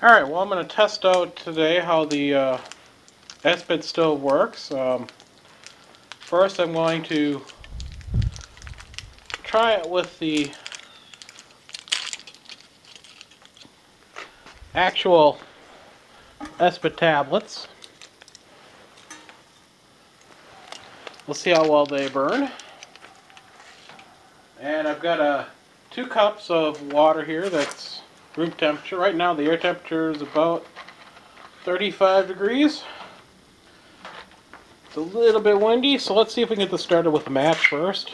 Alright, well I'm going to test out today how the Esbit stove works. First I'm going to try it with the actual Esbit tablets. We'll see how well they burn. And I've got 2 cups of water here that's room temperature. Right now the air temperature is about 35 degrees. It's a little bit windy, so let's see if we can get this started with a match first.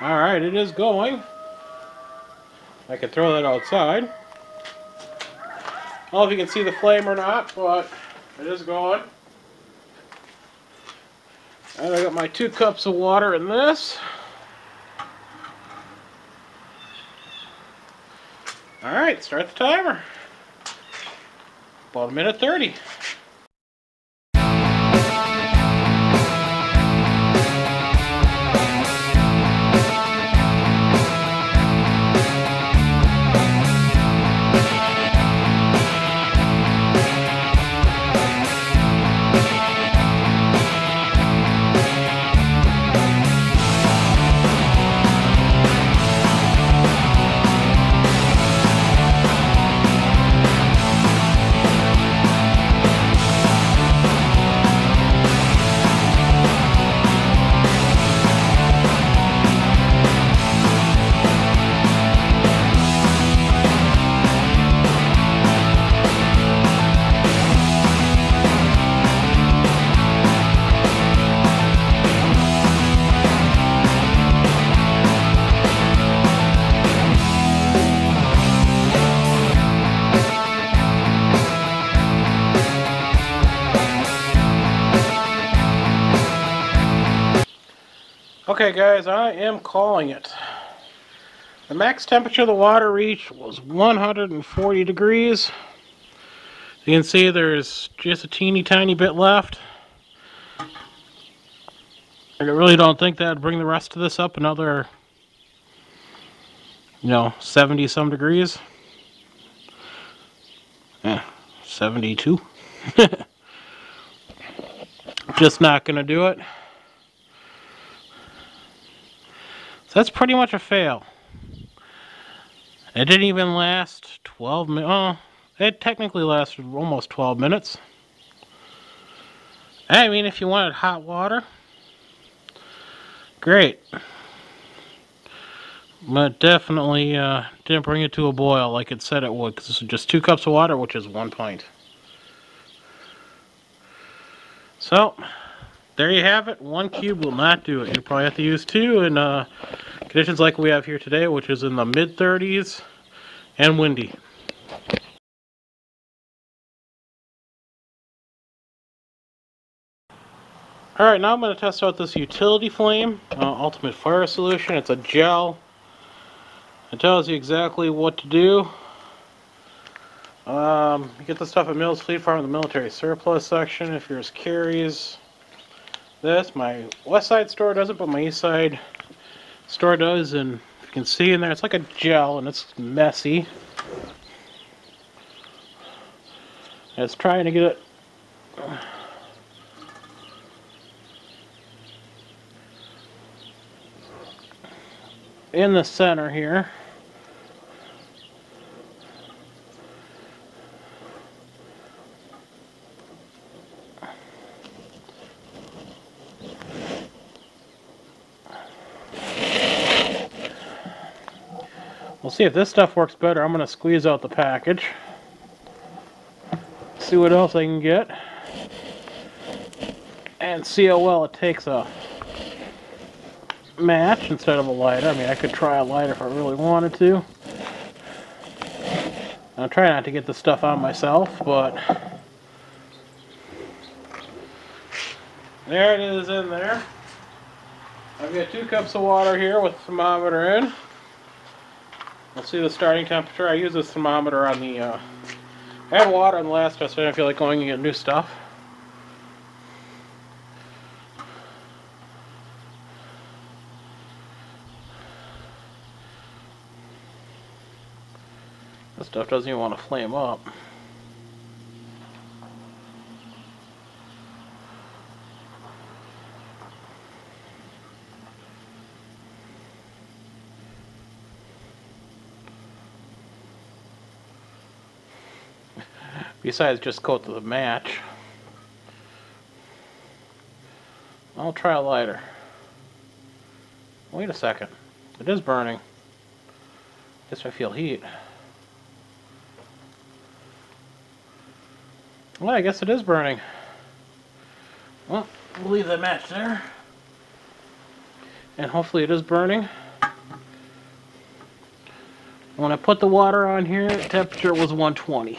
Alright, it is going. I can throw that outside. I don't know if you can see the flame or not, but it is going. And I got my 2 cups of water in this. Alright, start the timer. About 1:30. Okay guys, I am calling it. The max temperature of the water reached was 140 degrees. You can see there's just a teeny tiny bit left. I really don't think that'd bring the rest of this up another, 70 some degrees. Yeah, 72. Just not gonna do it. That's pretty much a fail. It didn't even last 12 minutes. Oh, it technically lasted almost 12 minutes. I mean, if you wanted hot water, great. But definitely didn't bring it to a boil like it said it would, because this is just 2 cups of water, which is 1 pint. So, there you have it. 1 cube will not do it. You probably have to use 2 in conditions like we have here today, which is in the mid-30s and windy. Alright, now I'm going to test out this utility flame, ultimate fire solution. It's a gel. It tells you exactly what to do. You get this stuff at Mills Fleet Farm in the military surplus section. If yours carries this, my west side store doesn't, but my east side store does. And you can see in there, it's like a gel and it's messy. And it's trying to get it in the center here. We'll see if this stuff works better. I'm going to squeeze out the package. See what else I can get. And see how well it takes a match instead of a lighter. I mean, I could try a lighter if I really wanted to. I'll try not to get the stuff on myself, but there it is in there. I've got 2 cups of water here with the thermometer in. We'll see the starting temperature. I use this thermometer on the, I had water on the last test, so I didn't feel like going and getting new stuff. This stuff doesn't even want to flame up. Besides just coat the match. I'll try a lighter. Wait a second. It is burning. Guess I feel heat. Well, I guess it is burning. Well, we'll leave that match there. And hopefully it is burning. When I put the water on here, the temperature was 120.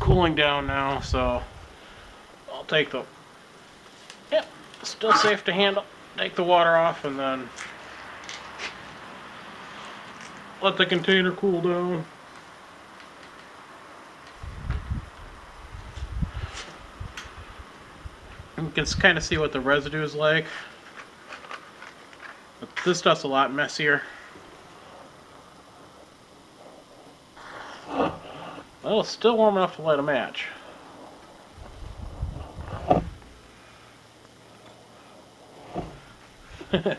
Cooling down now, so I'll take the, yep, still safe to handle. Take the water off and then let the container cool down. You can kind of see what the residue is like. But this stuff's a lot messier. Well, it's still warm enough to light a match. And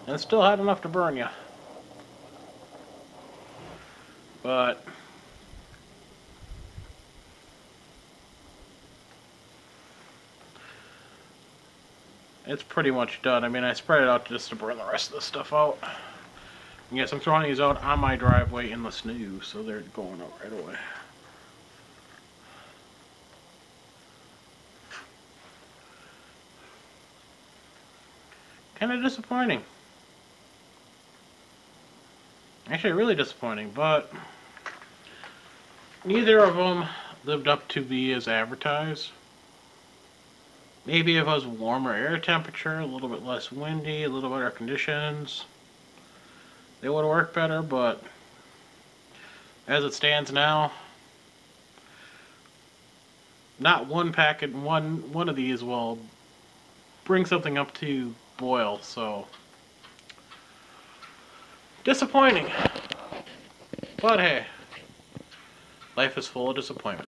it's still hot enough to burn you. But it's pretty much done. I mean, I spread it out just to burn the rest of the stuff out. And yes, I'm throwing these out on my driveway in the snow, so they're going out right away. Kind of disappointing. Actually, really disappointing, but neither of them lived up to be as advertised. Maybe if it was warmer air temperature, a little bit less windy, a little better conditions, they would have worked better, but as it stands now, not one packet, one of these will bring something up to boil, so disappointing. But hey, life is full of disappointment.